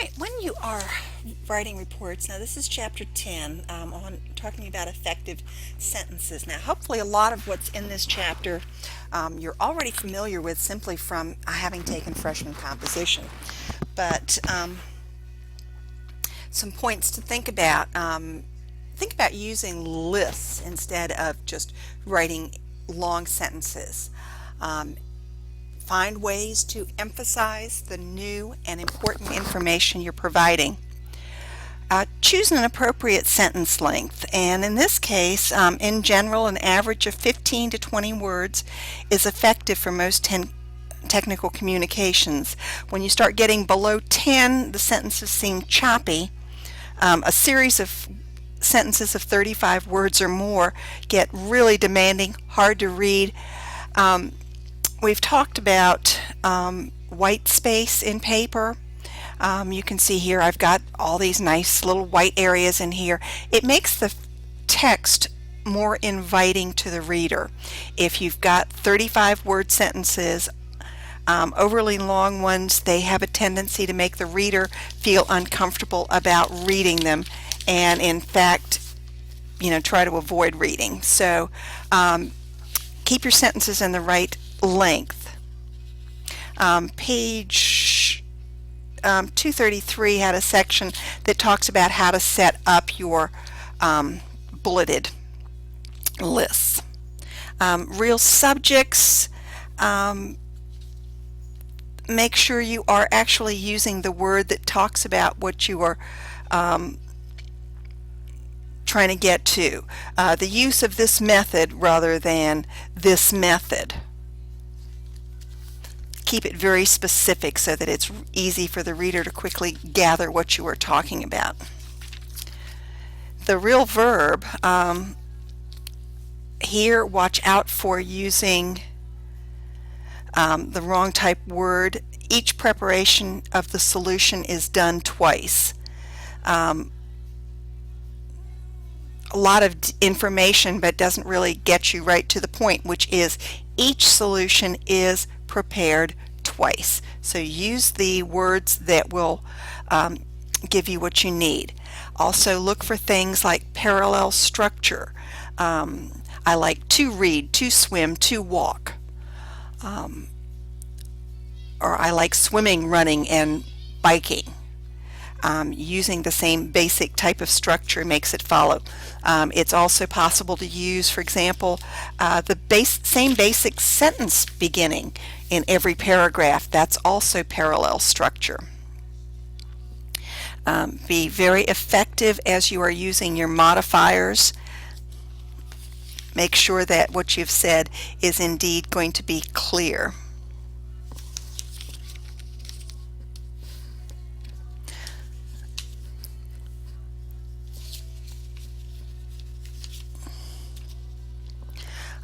right, when you are writing reports, now this is chapter 10 on talking about effective sentences. Now, hopefully, a lot of what's in this chapter you're already familiar with simply from having taken freshman composition. But some points to think about using lists instead of just writing long sentences. Um, Find ways to emphasize the new and important information you're providing. Choose an appropriate sentence length, and in this case, in general, an average of 15 to 20 words is effective for most technical communications. When you start getting below 10, the sentences seem choppy. A series of sentences of 35 words or more get really demanding, hard to read. We've talked about white space in paper. You can see here I've got all these nice little white areas in here. It makes the text more inviting to the reader. If you've got 35 word sentences, overly long ones, they have a tendency to make the reader feel uncomfortable about reading them, and in fact, try to avoid reading. So keep your sentences in the right length. Page 233 had a section that talks about how to set up your bulleted lists. Real subjects, make sure you are actually using the word that talks about what you are trying to get to. The use of this method rather than this method. Keep it very specific so that it's easy for the reader to quickly gather what you are talking about. The real verb, here watch out for using the wrong type word. Each preparation of the solution is done twice. A lot of information, but doesn't really get you right to the point, which is each solution is prepared twice. So use the words that will give you what you need. Also look for things like parallel structure. I like to read, to swim, to walk. Or I like swimming, running, and biking. Using the same basic type of structure makes it follow. It's also possible to use, for example, the same basic sentence beginning in every paragraph. That's also parallel structure. Be very effective as you are using your modifiers. Make sure that what you've said is indeed going to be clear.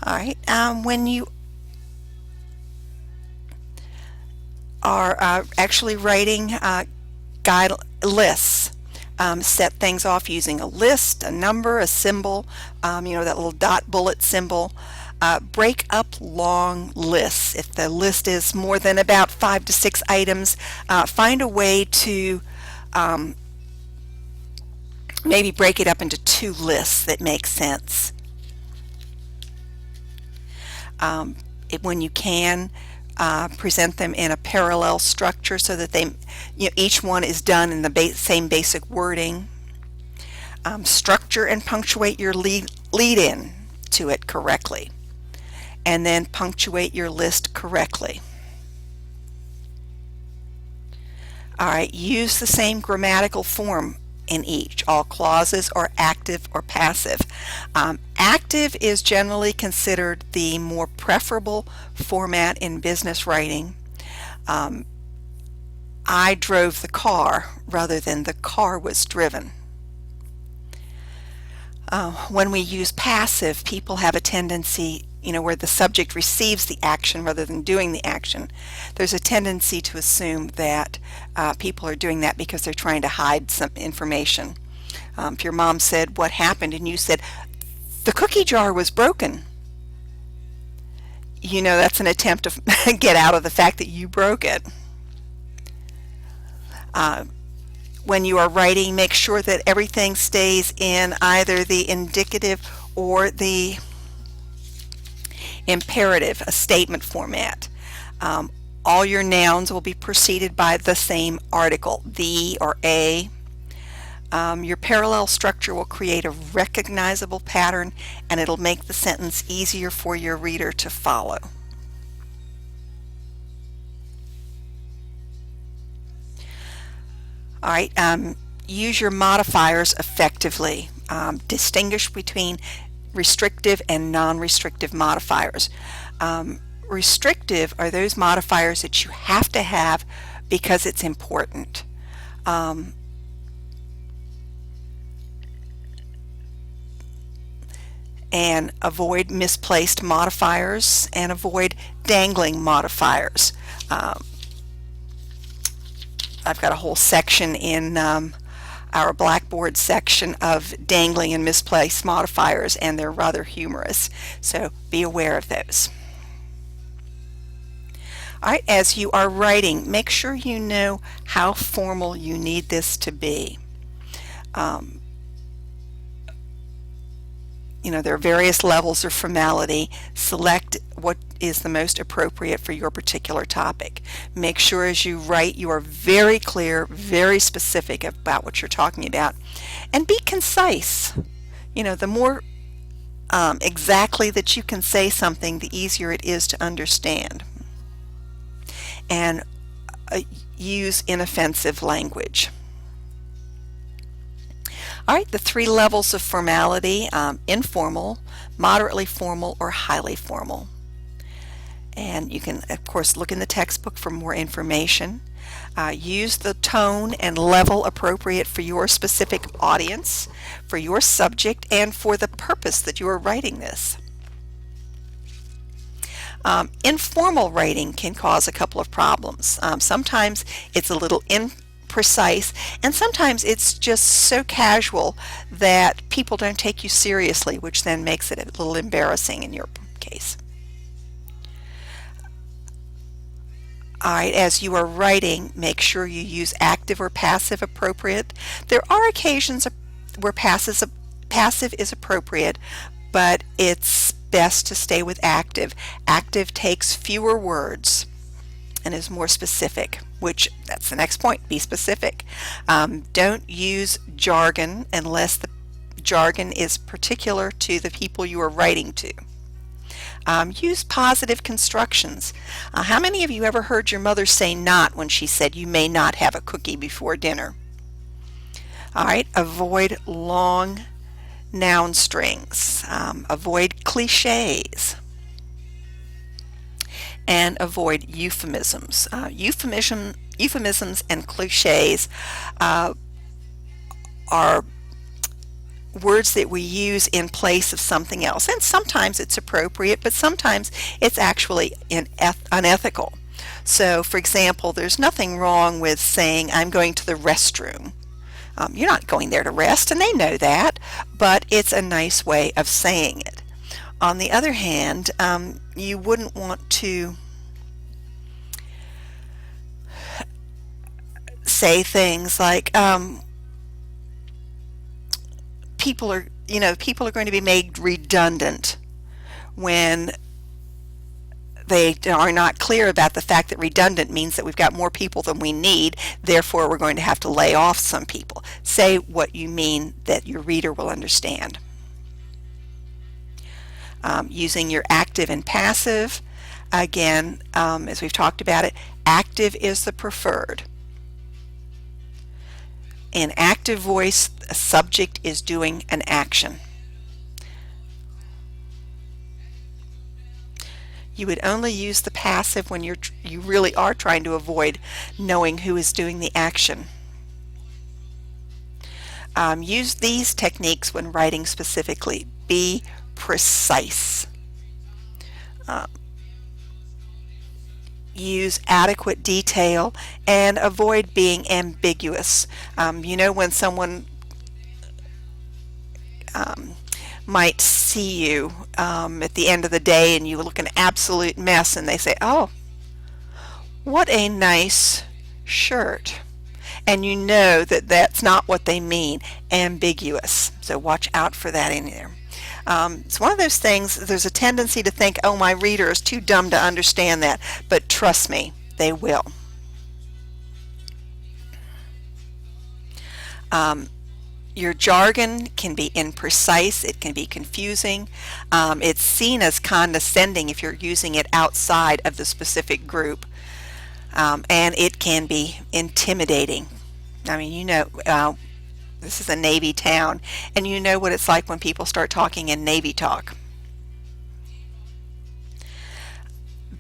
All right, when you are actually writing guide lists, set things off using a list, a number, a symbol, that little dot bullet symbol. Break up long lists. If the list is more than about 5 to 6 items, find a way to maybe break it up into 2 lists that make sense. When you can, present them in a parallel structure so that they, each one is done in the same basic wording. Structure and punctuate your lead-in to it correctly, and then punctuate your list correctly. All right, use the same grammatical form in each. All clauses are active or passive. Active is generally considered the more preferable format in business writing. I drove the car rather than the car was driven. When we use passive, people have a tendency, where the subject receives the action rather than doing the action. There's a tendency to assume that people are doing that because they're trying to hide some information. If your mom said, "What happened?" and you said, "The cookie jar was broken," that's an attempt to get out of the fact that you broke it. when you are writing, make sure that everything stays in either the indicative or the imperative, a statement format. All your nouns will be preceded by the same article, the or a. Your parallel structure will create a recognizable pattern, and it'll make the sentence easier for your reader to follow. All right, use your modifiers effectively. Distinguish between restrictive and non-restrictive modifiers. Restrictive are those modifiers that you have to have because it's important. And avoid misplaced modifiers and avoid dangling modifiers. I've got a whole section in our Blackboard section of dangling and misplaced modifiers, and they're rather humorous, so be aware of those. All right, as you are writing, make sure you know how formal you need this to be. You know, there are various levels of formality. Select what is the most appropriate for your particular topic. Make sure as you write you are very clear, very specific about what you're talking about, and be concise. You know, the more exactly that you can say something, the easier it is to understand. And use inoffensive language. All right, the 3 levels of formality: informal, moderately formal, or highly formal. And you can, of course, look in the textbook for more information. Use the tone and level appropriate for your specific audience, for your subject, and for the purpose that you are writing this. Informal writing can cause a couple of problems. Sometimes it's a little imprecise, and sometimes it's just so casual that people don't take you seriously, which then makes it a little embarrassing in your case. All right, as you are writing, make sure you use active or passive appropriate. There are occasions where passive is appropriate, but it's best to stay with active. Active takes fewer words and is more specific, which that's the next point: be specific. Don't use jargon unless the jargon is particular to the people you are writing to. Use positive constructions. How many of you ever heard your mother say not when she said you may not have a cookie before dinner? All right, avoid long noun strings. Avoid cliches. And avoid euphemisms. Euphemisms and cliches are words that we use in place of something else, and sometimes it's appropriate, but sometimes it's actually unethical. So, for example, there's nothing wrong with saying, "I'm going to the restroom." You're not going there to rest, and they know that, but it's a nice way of saying it. On the other hand, you wouldn't want to say things like, people are going to be made redundant, when they are not clear about the fact that redundant means that we've got more people than we need, therefore we're going to have to lay off some people. Say what you mean that your reader will understand. Using your active and passive, again, as we've talked about it, active is the preferred. In active voice, a subject is doing an action. You would only use the passive when you really are trying to avoid knowing who is doing the action. Use these techniques when writing specifically. Be precise. Use adequate detail and avoid being ambiguous. You know, when someone might see you at the end of the day and you look an absolute mess, and they say, "Oh, what a nice shirt." and you know that that's not what they mean. Ambiguous. So watch out for that in there. It's one of those things, there's a tendency to think, oh, my reader is too dumb to understand that, but trust me, they will. Your jargon can be imprecise, it can be confusing, it's seen as condescending if you're using it outside of the specific group, and it can be intimidating. I mean, you know, this is a Navy town, and you know what it's like when people start talking in Navy talk.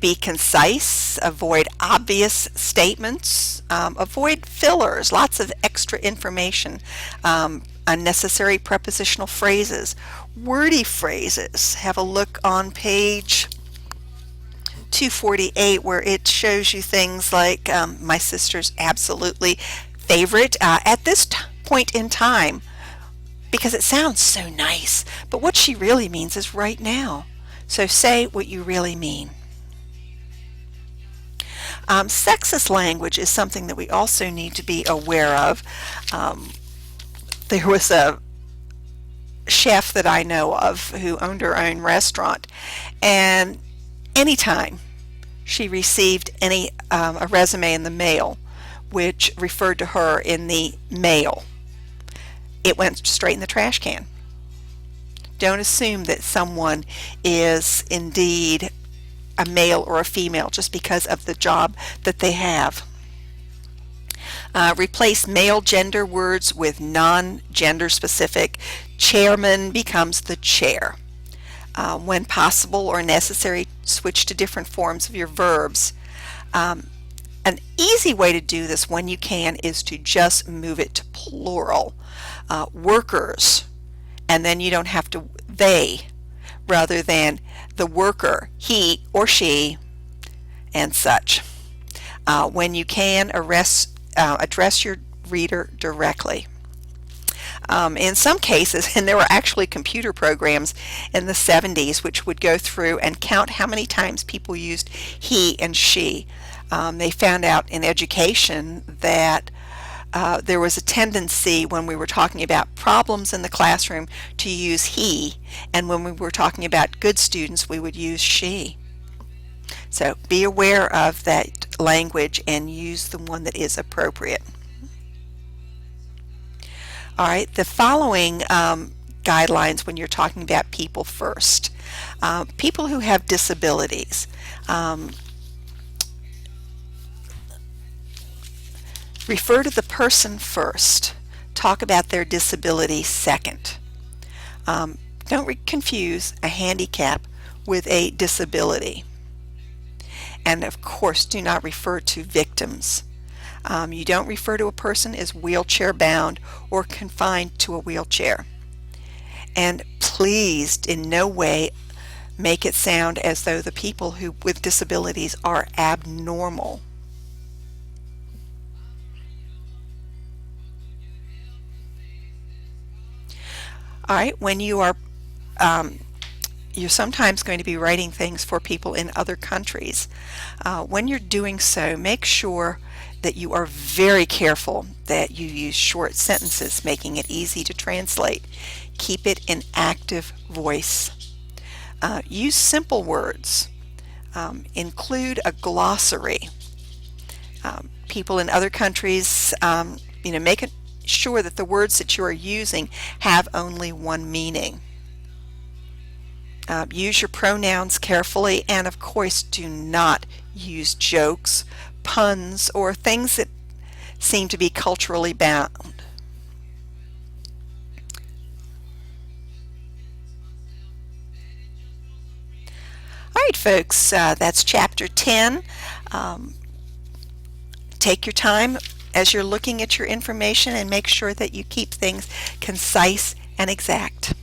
Be concise, avoid obvious statements, avoid fillers, lots of extra information, unnecessary prepositional phrases, wordy phrases. Have a look on page 248 where it shows you things like my sister's absolutely favorite at this point in time, because it sounds so nice, but what she really means is right now. So say what you really mean. Sexist language is something that we also need to be aware of. There was a chef that I know of who owned her own restaurant, and anytime she received a resume in the mail which referred to her in the mail, it went straight in the trash can. Don't assume that someone is indeed a male or a female just because of the job that they have. Replace male gender words with non-gender specific. Chairman becomes the chair. When possible or necessary, switch to different forms of your verbs. An easy way to do this when you can is to just move it to plural. Workers, and then you don't have to they, rather than the worker, he or she, and such. When you can, address your reader directly. In some cases, and there were actually computer programs in the 70s which would go through and count how many times people used he and she. They found out in education that there was a tendency when we were talking about problems in the classroom to use he, and when we were talking about good students we would use she. So be aware of that language and use the one that is appropriate. All right, the following guidelines when you're talking about people first. People who have disabilities. Refer to the person first. Talk about their disability second. Don't confuse a handicap with a disability. And of course, do not refer to victims. You don't refer to a person as wheelchair bound or confined to a wheelchair. And please, in no way, make it sound as though the people with disabilities are abnormal. All right, when you are, you're sometimes going to be writing things for people in other countries. When you're doing so, make sure that you are very careful that you use short sentences, making it easy to translate. Keep it in active voice. Use simple words. Include a glossary. People in other countries, make it sure that the words that you are using have only one meaning. Use your pronouns carefully, and of course do not use jokes, puns, or things that seem to be culturally bound. All right, folks, that's Chapter 10. Take your time as you're looking at your information and make sure that you keep things concise and exact.